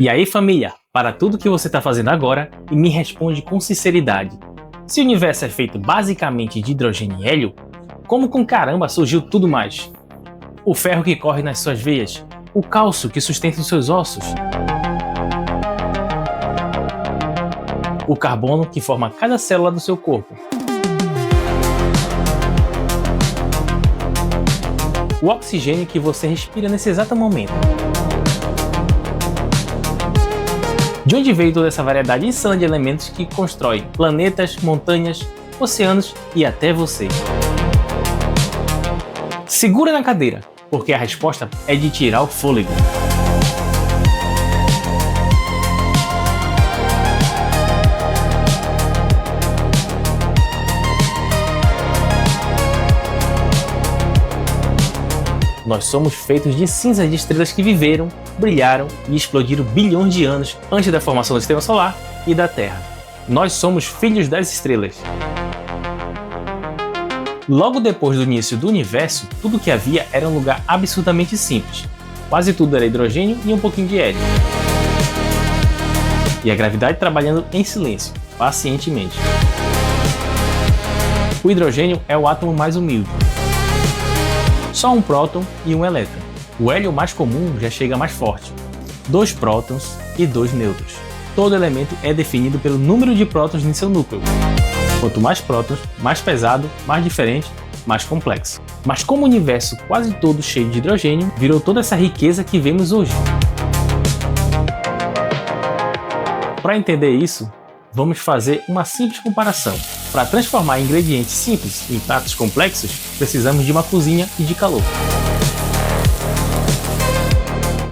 E aí, família, para tudo que você está fazendo agora e me responde com sinceridade. Se o universo é feito basicamente de hidrogênio e hélio, como com caramba surgiu tudo mais? O ferro que corre nas suas veias, o cálcio que sustenta os seus ossos, o carbono que forma cada célula do seu corpo, o oxigênio que você respira nesse exato momento. De onde veio toda essa variedade insana de elementos que constroem planetas, montanhas, oceanos e até você? Segura na cadeira, porque a resposta é de tirar o fôlego. Nós somos feitos de cinzas de estrelas que viveram, brilharam e explodiram bilhões de anos antes da formação do Sistema Solar e da Terra. Nós somos filhos das estrelas. Logo depois do início do universo, tudo que havia era um lugar absurdamente simples. Quase tudo era hidrogênio e um pouquinho de hélio. E a gravidade trabalhando em silêncio, pacientemente. O hidrogênio é o átomo mais humilde. Só um próton e um elétron. O hélio mais comum já chega mais forte. 2 prótons e 2 nêutrons. Todo elemento é definido pelo número de prótons em seu núcleo. Quanto mais prótons, mais pesado, mais diferente, mais complexo. Mas como o universo quase todo cheio de hidrogênio, virou toda essa riqueza que vemos hoje. Para entender isso, vamos fazer uma simples comparação. Para transformar ingredientes simples em pratos complexos, precisamos de uma cozinha e de calor.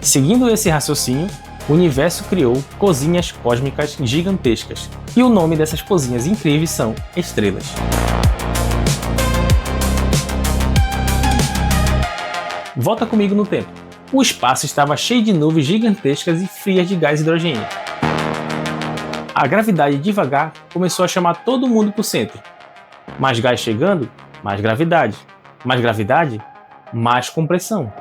Seguindo esse raciocínio, o universo criou cozinhas cósmicas gigantescas, e o nome dessas cozinhas incríveis são estrelas. Volta comigo no tempo. O espaço estava cheio de nuvens gigantescas e frias de gás hidrogênio. A gravidade devagar começou a chamar todo mundo para o centro. Mais gás chegando, mais gravidade. Mais gravidade, mais compressão.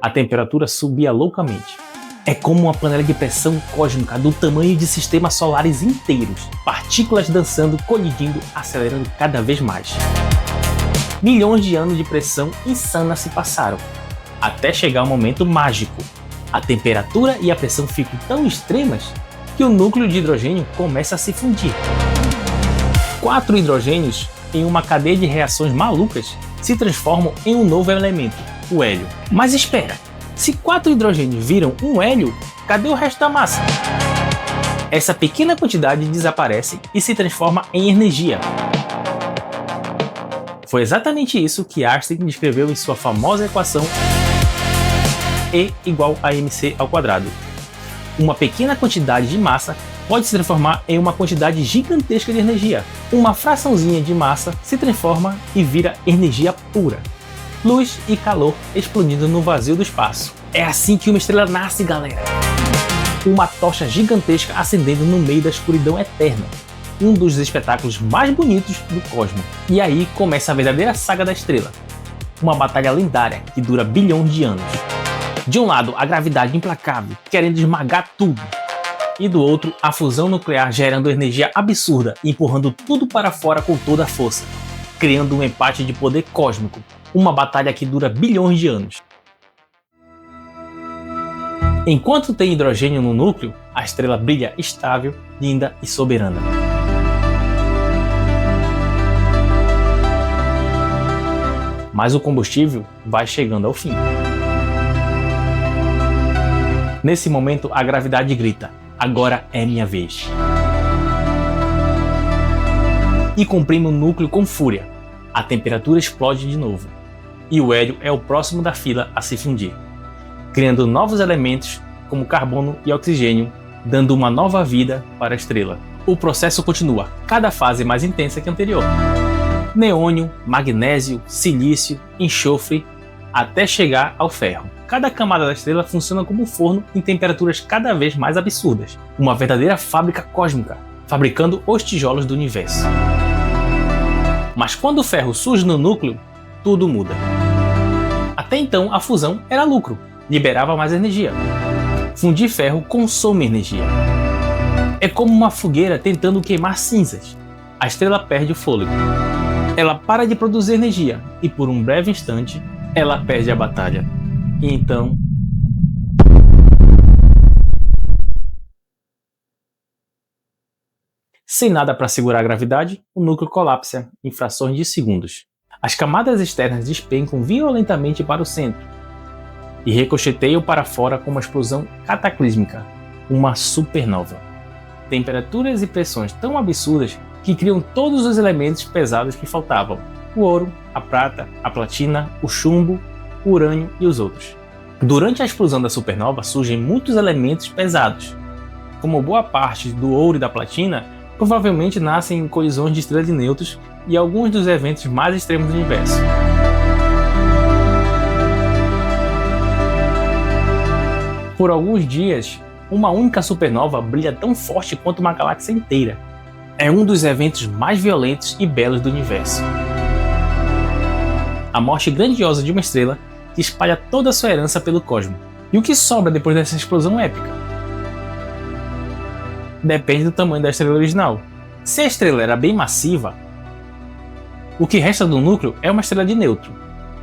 A temperatura subia loucamente. É como uma panela de pressão cósmica do tamanho de sistemas solares inteiros. Partículas dançando, colidindo, acelerando cada vez mais. Milhões de anos de pressão insana se passaram, até chegar um momento mágico. A temperatura e a pressão ficam tão extremas que o núcleo de hidrogênio começa a se fundir. 4 hidrogênios em uma cadeia de reações malucas se transformam em um novo elemento, o hélio. Mas espera, se 4 hidrogênios viram um hélio, cadê o resto da massa? Essa pequena quantidade desaparece e se transforma em energia. Foi exatamente isso que Einstein descreveu em sua famosa equação E igual a mc². Uma pequena quantidade de massa pode se transformar em uma quantidade gigantesca de energia. Uma fraçãozinha de massa se transforma e vira energia pura. Luz e calor explodindo no vazio do espaço. É assim que uma estrela nasce, galera! Uma tocha gigantesca acendendo no meio da escuridão eterna. Um dos espetáculos mais bonitos do cosmos. E aí começa a verdadeira saga da estrela. Uma batalha lendária que dura bilhões de anos. De um lado, a gravidade implacável, querendo esmagar tudo. E do outro, a fusão nuclear gerando energia absurda e empurrando tudo para fora com toda a força, criando um empate de poder cósmico, uma batalha que dura bilhões de anos. Enquanto tem hidrogênio no núcleo, a estrela brilha estável, linda e soberana. Mas o combustível vai chegando ao fim. Nesse momento, a gravidade grita: agora é minha vez. E comprime o núcleo com fúria. A temperatura explode de novo. E o hélio é o próximo da fila a se fundir, criando novos elementos como carbono e oxigênio, dando uma nova vida para a estrela. O processo continua, cada fase mais intensa que a anterior. Neônio, magnésio, silício, enxofre, até chegar ao ferro. Cada camada da estrela funciona como um forno em temperaturas cada vez mais absurdas. Uma verdadeira fábrica cósmica, fabricando os tijolos do universo. Mas quando o ferro surge no núcleo, tudo muda. Até então, a fusão era lucro, liberava mais energia. Fundir ferro consome energia. É como uma fogueira tentando queimar cinzas. A estrela perde o fôlego. Ela para de produzir energia e por um breve instante, ela perde a batalha. E então... sem nada para segurar a gravidade, o núcleo colapsa em frações de segundos. As camadas externas despencam violentamente para o centro e ricocheteiam para fora com uma explosão cataclísmica, uma supernova. Temperaturas e pressões tão absurdas que criam todos os elementos pesados que faltavam: o ouro, a prata, a platina, o chumbo, o urânio e os outros. Durante a explosão da supernova surgem muitos elementos pesados. Como boa parte do ouro e da platina, provavelmente nascem em colisões de estrelas de nêutrons e alguns dos eventos mais extremos do universo. Por alguns dias, uma única supernova brilha tão forte quanto uma galáxia inteira. É um dos eventos mais violentos e belos do universo. A morte grandiosa de uma estrela que espalha toda a sua herança pelo cosmos. E o que sobra depois dessa explosão épica? Depende do tamanho da estrela original. Se a estrela era bem massiva, o que resta do núcleo é uma estrela de nêutron,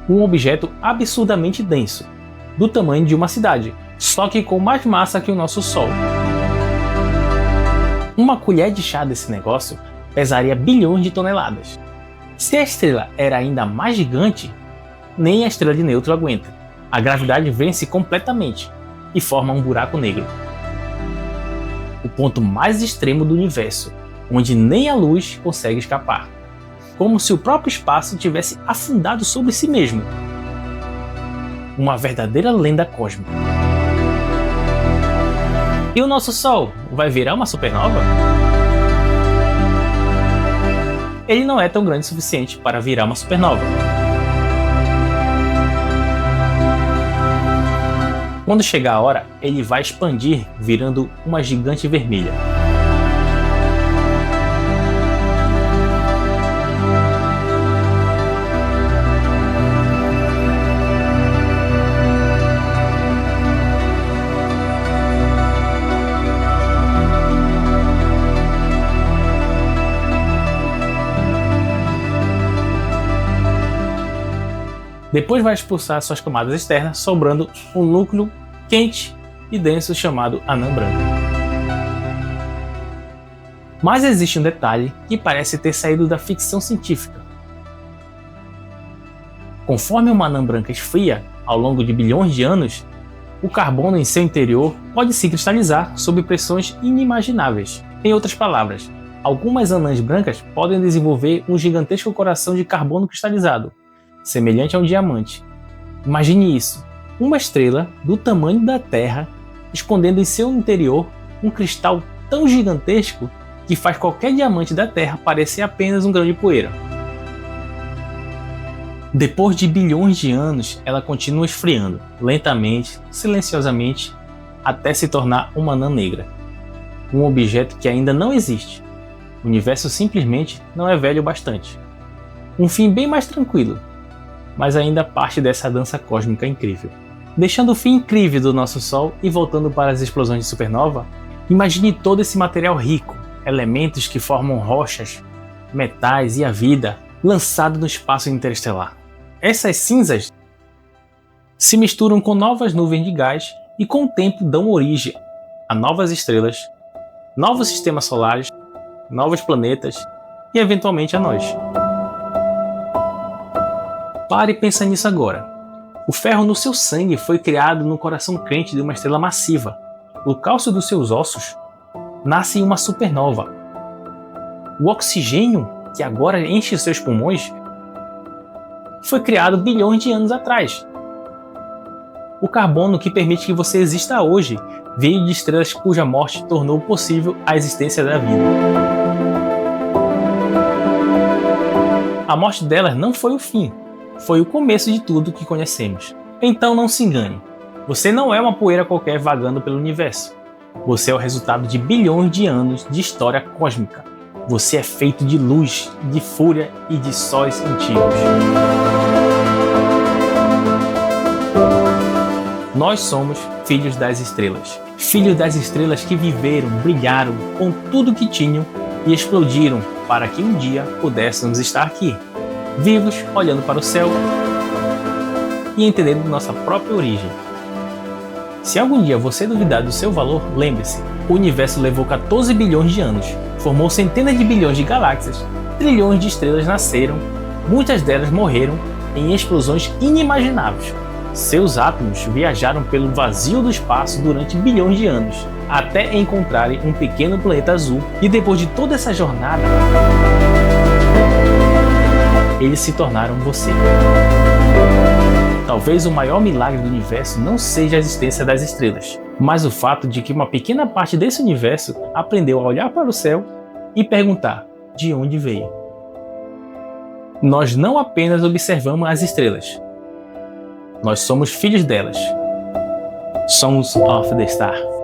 um objeto absurdamente denso, do tamanho de uma cidade, só que com mais massa que o nosso Sol. Uma colher de chá desse negócio pesaria bilhões de toneladas. Se a estrela era ainda mais gigante, nem a estrela de nêutron aguenta. A gravidade vence completamente e forma um buraco negro. O ponto mais extremo do universo, onde nem a luz consegue escapar. Como se o próprio espaço tivesse afundado sobre si mesmo. Uma verdadeira lenda cósmica. E o nosso Sol vai virar uma supernova? Ele não é tão grande o suficiente para virar uma supernova. Quando chegar a hora, ele vai expandir, virando uma gigante vermelha. Depois vai expulsar suas camadas externas, sobrando um núcleo quente e denso chamado anã branca. Mas existe um detalhe que parece ter saído da ficção científica. Conforme uma anã branca esfria ao longo de bilhões de anos, o carbono em seu interior pode se cristalizar sob pressões inimagináveis. Em outras palavras, algumas anãs brancas podem desenvolver um gigantesco coração de carbono cristalizado, semelhante a um diamante. Imagine isso, uma estrela do tamanho da Terra, escondendo em seu interior um cristal tão gigantesco que faz qualquer diamante da Terra parecer apenas um grão de poeira. Depois de bilhões de anos, ela continua esfriando, lentamente, silenciosamente, até se tornar uma anã negra. Um objeto que ainda não existe. O universo simplesmente não é velho o bastante. Um fim bem mais tranquilo, mas ainda parte dessa dança cósmica incrível. Deixando o fim incrível do nosso Sol e voltando para as explosões de supernova, imagine todo esse material rico, elementos que formam rochas, metais e a vida, lançado no espaço interestelar. Essas cinzas se misturam com novas nuvens de gás e com o tempo dão origem a novas estrelas, novos sistemas solares, novos planetas e eventualmente a nós. Pare e pensa nisso agora. O ferro no seu sangue foi criado no coração quente de uma estrela massiva. O cálcio dos seus ossos nasce em uma supernova. O oxigênio, que agora enche seus pulmões, foi criado bilhões de anos atrás. O carbono que permite que você exista hoje veio de estrelas cuja morte tornou possível a existência da vida. A morte delas não foi o fim. Foi o começo de tudo que conhecemos. Então não se engane, você não é uma poeira qualquer vagando pelo universo. Você é o resultado de bilhões de anos de história cósmica. Você é feito de luz, de fúria e de sóis antigos. Nós somos filhos das estrelas. Filhos das estrelas que viveram, brilharam com tudo que tinham e explodiram para que um dia pudéssemos estar aqui, vivos, olhando para o céu e entendendo nossa própria origem. Se algum dia você duvidar do seu valor, lembre-se, o universo levou 14 bilhões de anos, formou centenas de bilhões de galáxias, trilhões de estrelas nasceram, muitas delas morreram em explosões inimagináveis. Seus átomos viajaram pelo vazio do espaço durante bilhões de anos, até encontrarem um pequeno planeta azul, e depois de toda essa jornada, eles se tornaram você. Talvez o maior milagre do universo não seja a existência das estrelas, mas o fato de que uma pequena parte desse universo aprendeu a olhar para o céu e perguntar de onde veio. Nós não apenas observamos as estrelas, nós somos filhos delas. Sons of the Star.